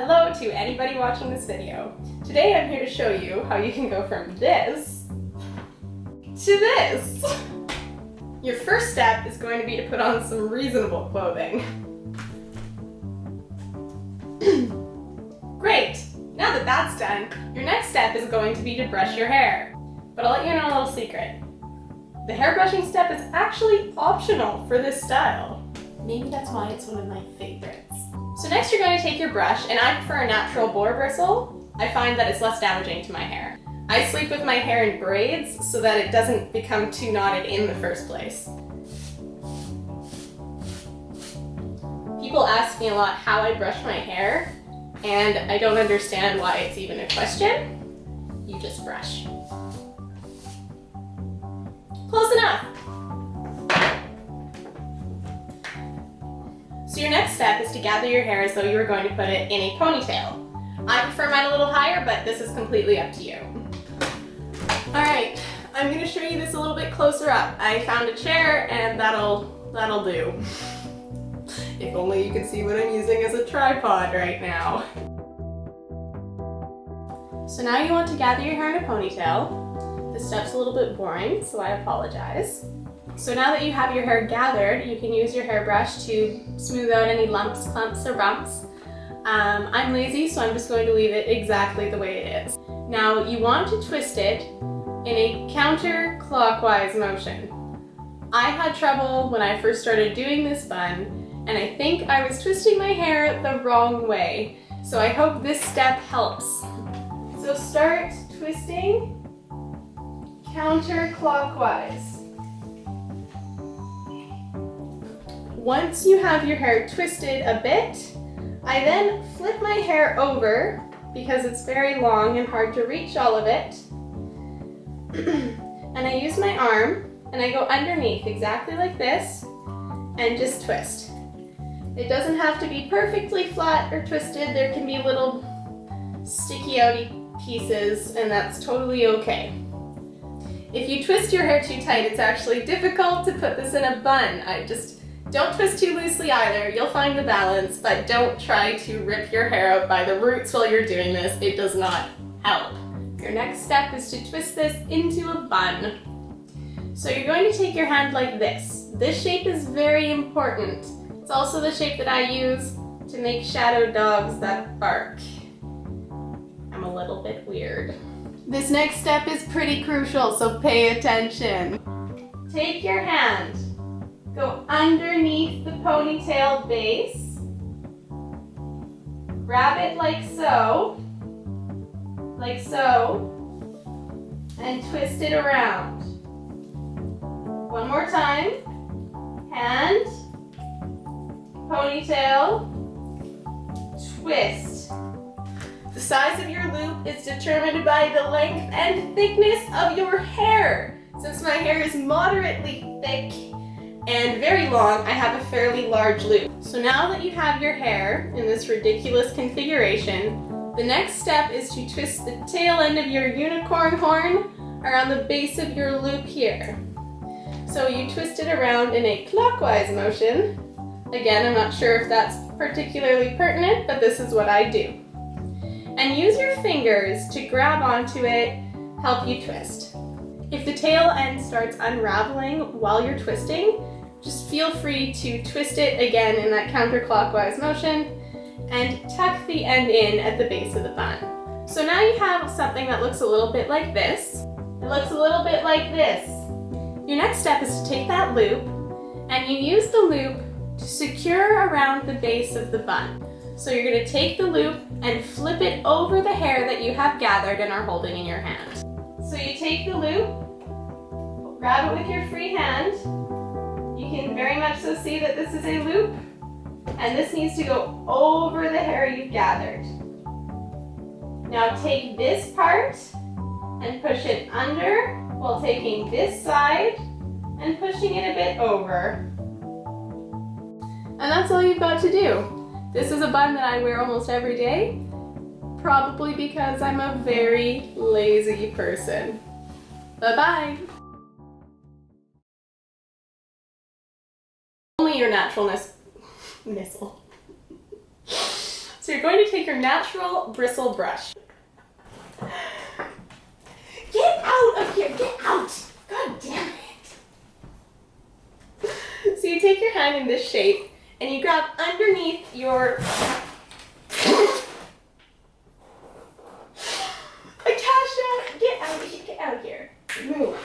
Hello to anybody watching this video. Today I'm here to show you how you can go from this to this. Your first step is going to be to put on some reasonable clothing. Great! Now that that's done, your next step is going to be to brush your hair. But I'll let you in on a little secret. The hair brushing step is actually optional for this style. Maybe that's why it's one of my favorites. So next you're going to take your brush, and I prefer a natural boar bristle. I find that it's less damaging to my hair. I sleep with my hair in braids so that it doesn't become too knotted in the first place. People ask me a lot how I brush my hair, and I don't understand why it's even a question. You just brush. Close enough. So your next step is to gather your hair as though you were going to put it in a ponytail. I prefer mine a little higher, but this is completely up to you. Alright, I'm going to show you this a little bit closer up. I found a chair and that'll do. If only you could see what I'm using as a tripod right now. So now you want to gather your hair in a ponytail. This step's a little bit boring, so I apologize. So now that you have your hair gathered, you can use your hairbrush to smooth out any lumps, clumps, or bumps. I'm lazy, so I'm just going to leave it exactly the way it is. Now you want to twist it in a counterclockwise motion. I had trouble when I first started doing this bun, and I think I was twisting my hair the wrong way. So I hope this step helps. So start twisting counterclockwise. Once you have your hair twisted a bit, I then flip my hair over because it's very long and hard to reach all of it. And I use my arm and I go underneath exactly like this and just twist. It doesn't have to be perfectly flat or twisted. There can be little sticky outy pieces, and that's totally okay. If you twist your hair too tight, it's actually difficult to put this in a bun. Don't twist too loosely either. You'll find the balance, but don't try to rip your hair out by the roots while you're doing this. It does not help. Your next step is to twist this into a bun. So you're going to take your hand like this. This shape is very important. It's also the shape that I use to make shadow dogs that bark. I'm a little bit weird. This next step is pretty crucial, so pay attention. Take your hand. Go underneath the ponytail base, grab it like so, and twist it around. One more time, hand, ponytail, twist. The size of your loop is determined by the length and thickness of your hair. Since my hair is moderately thick and very long, I have a fairly large loop. So now that you have your hair in this ridiculous configuration, the next step is to twist the tail end of your unicorn horn around the base of your loop here. So you twist it around in a clockwise motion. Again, I'm not sure if that's particularly pertinent, but this is what I do. And use your fingers to grab onto it, help you twist. If the tail end starts unraveling while you're twisting, just feel free to twist it again in that counterclockwise motion and tuck the end in at the base of the bun. So now you have something that looks a little bit like this. It looks a little bit like this. Your next step is to take that loop and you use the loop to secure around the base of the bun. So you're going to take the loop and flip it over the hair that you have gathered and are holding in your hand. So you take the loop, grab it with your free hand. You can very much so see that this is a loop, and this needs to go over the hair you've gathered. Now take this part and push it under while taking this side and pushing it a bit over. And that's all you've got to do. This is a bun that I wear almost every day, probably because I'm a very lazy person. Bye-bye. Only your naturalness missile. So you're going to take your natural bristle brush. Get out of here! Get out! God damn it! So you take your hand in this shape and you grab underneath your... Akasha, get out of here! Get out of here! Move.